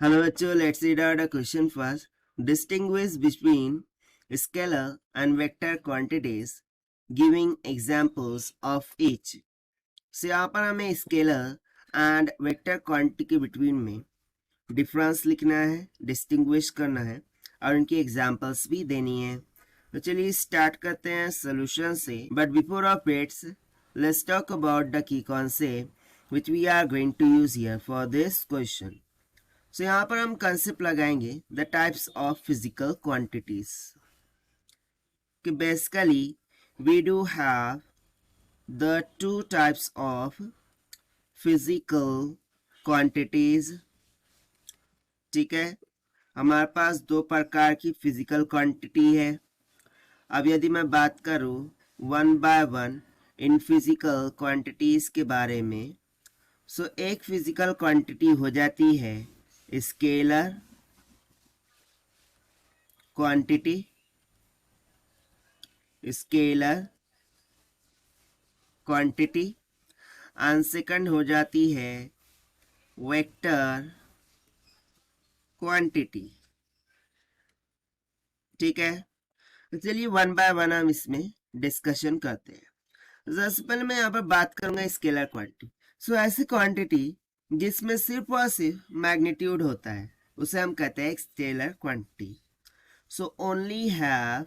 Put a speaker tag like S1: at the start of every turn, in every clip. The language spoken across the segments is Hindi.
S1: Hello bachcho, let's read out the question first. Distinguish between scalar and vector quantities, giving examples of each. So यहाँ पर हमें स्केलर एंड वेक्टर क्वांटिटी के बिटवीन में डिफरेंस लिखना है, डिस्टिंग्विश करना है और उनकी एग्जांपल्स भी देनी है. तो चलिए स्टार्ट करते हैं सोल्यूशन से. But before of its let's talk about the key concept which we are going to use here for this question. So यहाँ पर हम कंसेप्ट लगाएंगे the types of physical quantities. कि basically we do have the two types of physical quantities. ठीक है, हमारे पास दो प्रकार की फिजिकल क्वांटिटी है. अब यदि मैं बात करूं one by one in physical quantities के बारे में, सो एक फिजिकल क्वांटिटी हो जाती है scalar quantity, scalar quantity, and second हो जाती है वेक्टर क्वांटिटी. ठीक है, तो चलिए वन बाय वन हम इसमें डिस्कशन करते हैं. सबसे पहले मैं यहाँ पर बात करूंगा स्केलर क्वांटिटी. सो ऐसी क्वांटिटी जिसमें सिर्फ और सिर्फ मैग्नीट्यूड होता है उसे हम कहते हैं scalar quantity. So only have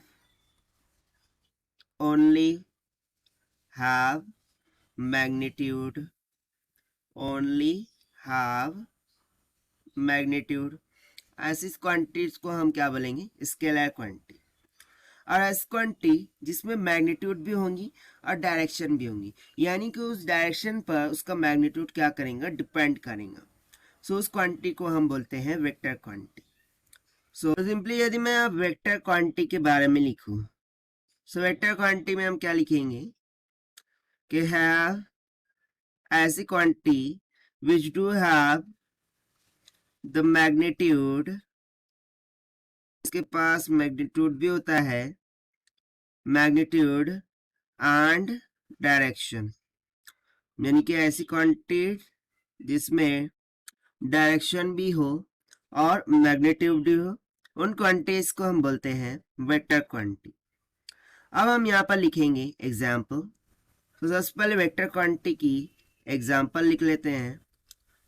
S1: magnitude, only have magnitude. ऐसी क्वांटिटीज को हम क्या बोलेंगे? Scalar quantity. और ऐसी क्वांटिटी जिसमें मैग्नीट्यूड भी होंगी और डायरेक्शन भी होंगी, यानी कि उस डायरेक्शन पर उसका मैग्नीट्यूड क्या करेंगे? डिपेंड करेंगे. सो उस क्वांटिटी को हम बोलते हैं वेक्टर क्वांटिटी. सो सिंपली यदि मैं अब वेक्टर क्वांटिटी के बारे में लिखूं, सो वेक्टर क्वांटिटी में हम क्या लिखेंगे कि हैव ऐसी quantity which do have the magnitude, इसके पास मैग्नीट्यूड भी होता है, मैग्नीट्यूड एंड डायरेक्शन. यानी कि ऐसी क्वांटिटी जिसमें डायरेक्शन भी हो और मैग्नीट्यूड भी हो, उन क्वांटिटीज को हम बोलते हैं वेक्टर क्वांटिटी. अब हम यहाँ पर लिखेंगे एग्जाम्पल. तो सबसे पहले वेक्टर क्वांटिटी की एग्जाम्पल लिख लेते हैं.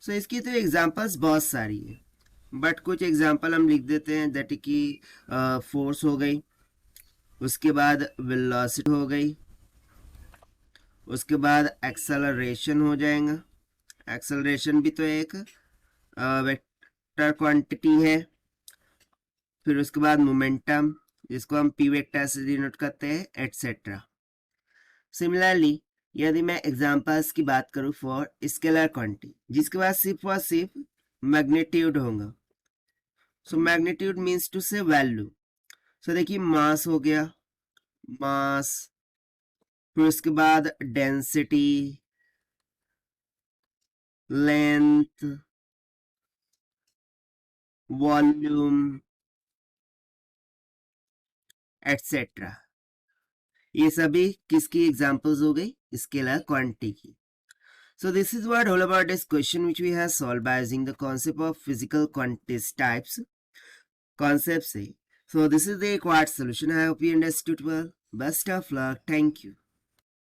S1: सो इसकी तो एग्जाम्पल्स बहुत सारी है, बट कुछ एग्जाम्पल हम लिख देते हैं. दैट कि फोर्स हो गई, उसके बाद वेलोसिटी हो गई, उसके बाद एक्सेलरेशन हो जाएगा. एक्सेलरेशन भी तो एक वेक्टर क्वांटिटी है. फिर उसके बाद मोमेंटम, जिसको हम पी वेक्टर से डिनोट करते हैं, एटसेट्रा. सिमिलरली यदि मैं एग्जांपल्स की बात करूं फॉर स्केलर क्वांटिटी जिसके बाद सिर्फ और सिर्फ मैग्नीट्यूड होगा. सो मैग्नीट्यूड मीन्स टू से वैल्यू. सो देखिए मास हो गया, मास, फिर उसके बाद डेंसिटी, लेंथ, वॉल्यूम, एटसेट्रा. ये सभी किसकी एग्जांपल्स हो गई? स्केलर क्वांटिटी की. So this is what all about this question which we have solved by using the concept of physical quantities types concept से. So this is the required solution. I hope you understood well. Best of luck. Thank you.